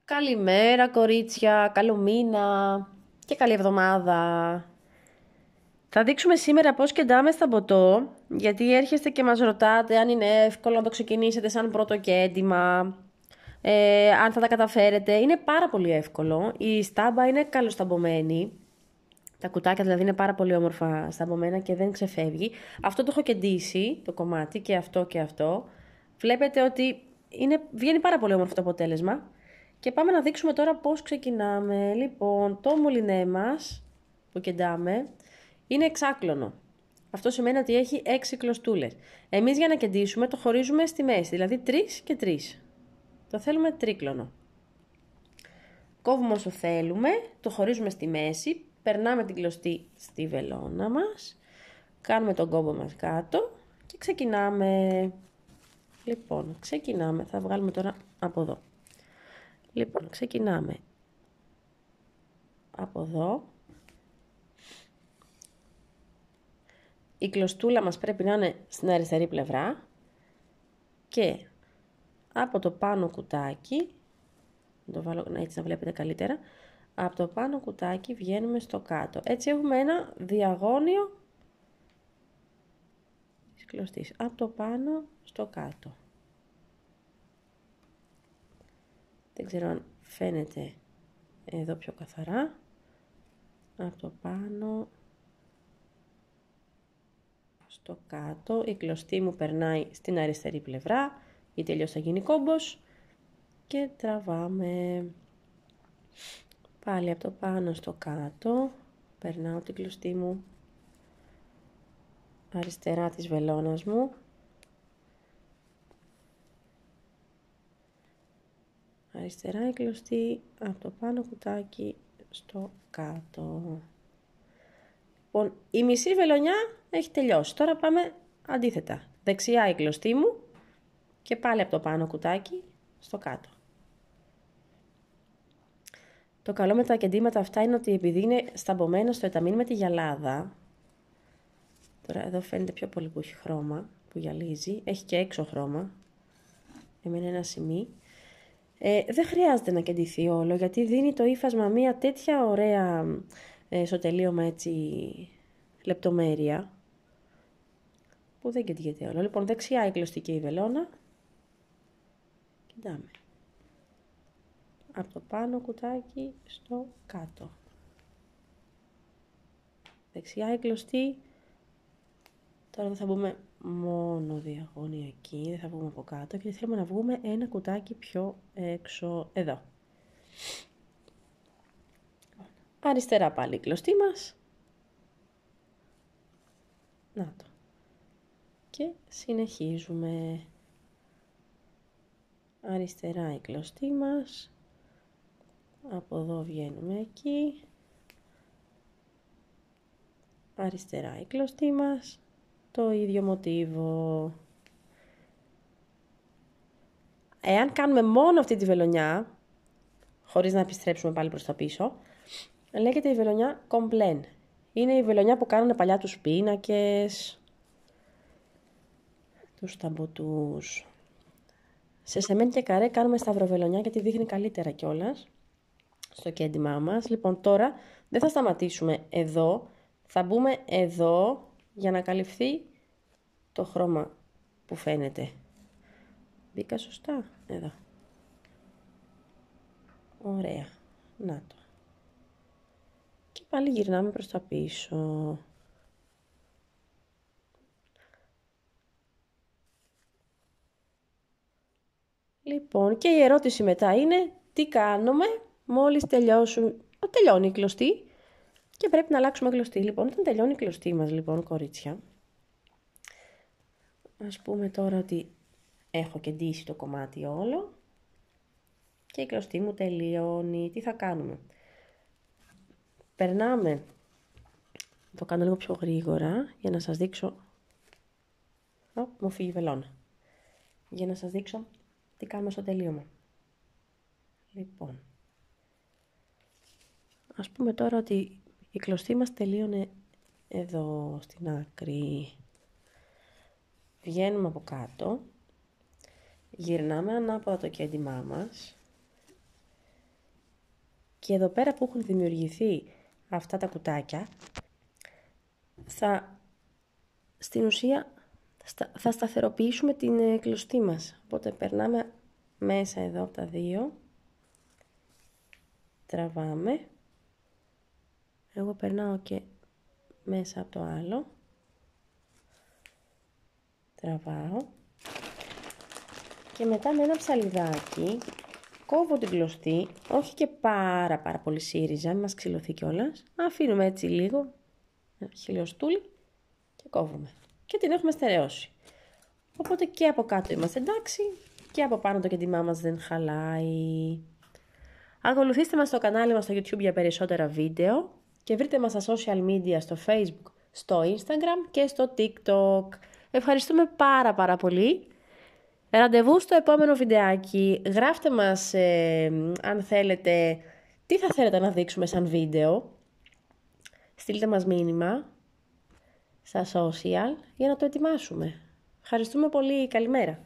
Καλημέρα κορίτσια, καλό μήνα και καλή εβδομάδα. Θα δείξουμε σήμερα πώς κεντάμε στα ποτό, γιατί έρχεστε και μας ρωτάτε αν είναι εύκολο να το ξεκινήσετε σαν πρώτο κέντημα, αν θα τα καταφέρετε. Είναι πάρα πολύ εύκολο, η στάμπα είναι καλοσταμπομένη, τα κουτάκια δηλαδή είναι πάρα πολύ όμορφα σταμπωμένα και δεν ξεφεύγει. Αυτό το έχω κεντήσει, το κομμάτι, και αυτό και αυτό. Βλέπετε ότι βγαίνει πάρα πολύ όμορφο το αποτέλεσμα. Και πάμε να δείξουμε τώρα πώς ξεκινάμε. Λοιπόν, το μολυνέ μας που κεντάμε είναι εξάκλωνο. Αυτό σημαίνει ότι έχει 6 κλωστούλες. Εμείς για να κεντήσουμε το χωρίζουμε στη μέση, δηλαδή 3 και 3. Το θέλουμε τρίκλωνο. Κόβουμε όσο θέλουμε, το χωρίζουμε στη μέση, περνάμε την κλωστή στη βελόνα μας, κάνουμε τον κόμπο μας κάτω και ξεκινάμε. Λοιπόν, ξεκινάμε. Θα βγάλουμε τώρα από εδώ. Λοιπόν, ξεκινάμε από εδώ. Η κλωστούλα μας πρέπει να είναι στην αριστερή πλευρά και από το πάνω κουτάκι, να το βάλω έτσι να βλέπετε καλύτερα, από το πάνω κουτάκι βγαίνουμε στο κάτω. Έτσι έχουμε ένα διαγώνιο της κλωστής, από το πάνω στο κάτω. Δεν ξέρω αν φαίνεται εδώ πιο καθαρά. Από το πάνω στο κάτω, η κλωστή μου περνάει στην αριστερή πλευρά, γιατί τελειώς θα γίνει κόμπος, και τραβάμε πάλι από το πάνω στο κάτω, περνάω την κλωστή μου αριστερά της βελόνας μου, αριστερά η κλωστή, από το πάνω κουτάκι στο κάτω. Λοιπόν, η μισή βελονιά έχει τελειώσει. Τώρα πάμε αντίθετα. Δεξιά η κλωστή μου και πάλι από το πάνω κουτάκι στο κάτω. Το καλό με τα κεντήματα αυτά είναι ότι επειδή είναι σταμπωμένα στο εταμίν με τη γυαλάδα, τώρα εδώ φαίνεται πιο πολύ που έχει χρώμα, που γυαλίζει, έχει και έξω χρώμα, εμένα ένα σημείο, δεν χρειάζεται να κεντηθεί όλο, γιατί δίνει το ύφασμα μια τέτοια ωραία στο τελείωμα έτσι λεπτομέρεια, που δεν κεντιέται όλο. Λοιπόν, δεξιά η κλωστή και η βελόνα, κεντάμε. Από το πάνω κουτάκι στο κάτω. Δεξιά η κλωστή. Τώρα δεν θα μπούμε μόνο διαγώνια εκεί, δεν θα βγούμε από κάτω, και θέλουμε να βγούμε ένα κουτάκι πιο έξω, εδώ. Αριστερά πάλι η κλωστή μας. Να το. Και συνεχίζουμε. Αριστερά η κλωστή μας. Από εδώ βγαίνουμε εκεί. Αριστερά η κλωστή μας. Το ίδιο μοτίβο. Εάν κάνουμε μόνο αυτή τη βελονιά, χωρίς να επιστρέψουμε πάλι προς τα πίσω, λέγεται η βελονιά κομπλέν. Είναι η βελονιά που κάνουν παλιά τους πίνακες, τους ταμποτούς. Σε σεμέντ και καρέ κάνουμε σταυροβελονιά, γιατί δείχνει καλύτερα κιόλας στο κέντημά μας. Λοιπόν, τώρα δεν θα σταματήσουμε εδώ, θα μπούμε εδώ για να καλυφθεί το χρώμα που φαίνεται. Μπήκα σωστά? Εδώ. Ωραία. Να το. Και πάλι γυρνάμε προς τα πίσω. Λοιπόν, και η ερώτηση μετά είναι τι κάνουμε μόλις τελειώνει η κλωστή και πρέπει να αλλάξουμε κλωστή. Λοιπόν, όταν τελειώνει η κλωστή μας, λοιπόν, κορίτσια, ας πούμε τώρα ότι έχω κεντήσει το κομμάτι όλο και η κλωστή μου τελειώνει. Τι θα κάνουμε? Περνάμε, το κάνω λίγο πιο γρήγορα για να σας δείξω. Μου φύγει η βελόνα. Για να σας δείξω τι κάνουμε στο τελείωμα. Λοιπόν, ας πούμε τώρα ότι η κλωστή μας τελείωνε εδώ στην άκρη. Βγαίνουμε από κάτω, γυρνάμε ανάποδα το κέντημά μας Και εδώ πέρα που έχουν δημιουργηθεί αυτά τα κουτάκια, στην ουσία θα σταθεροποιήσουμε την κλωστή μας. Οπότε περνάμε μέσα εδώ από τα δύο, τραβάμε, εγώ περνάω και μέσα από το άλλο, τραβάω και μετά με ένα ψαλιδάκι κόβω την κλωστή, όχι και πάρα πολύ σύριζα, μην μας ξυλωθεί κιόλας, αφήνουμε έτσι λίγο, χιλιοστούλι και κόβουμε και την έχουμε στερεώσει. Οπότε και από κάτω είμαστε εντάξει και από πάνω το κεντημά μας δεν χαλάει. Ακολουθήστε μας στο κανάλι μας στο YouTube για περισσότερα βίντεο και βρείτε μας στα social media στο Facebook, στο Instagram και στο TikTok. Ευχαριστούμε πάρα πολύ. Ραντεβού στο επόμενο βιντεάκι. Γράφτε μας αν θέλετε τι θα θέλετε να δείξουμε σαν βίντεο. Στείλτε μας μήνυμα στα social για να το ετοιμάσουμε. Ευχαριστούμε πολύ. Καλημέρα.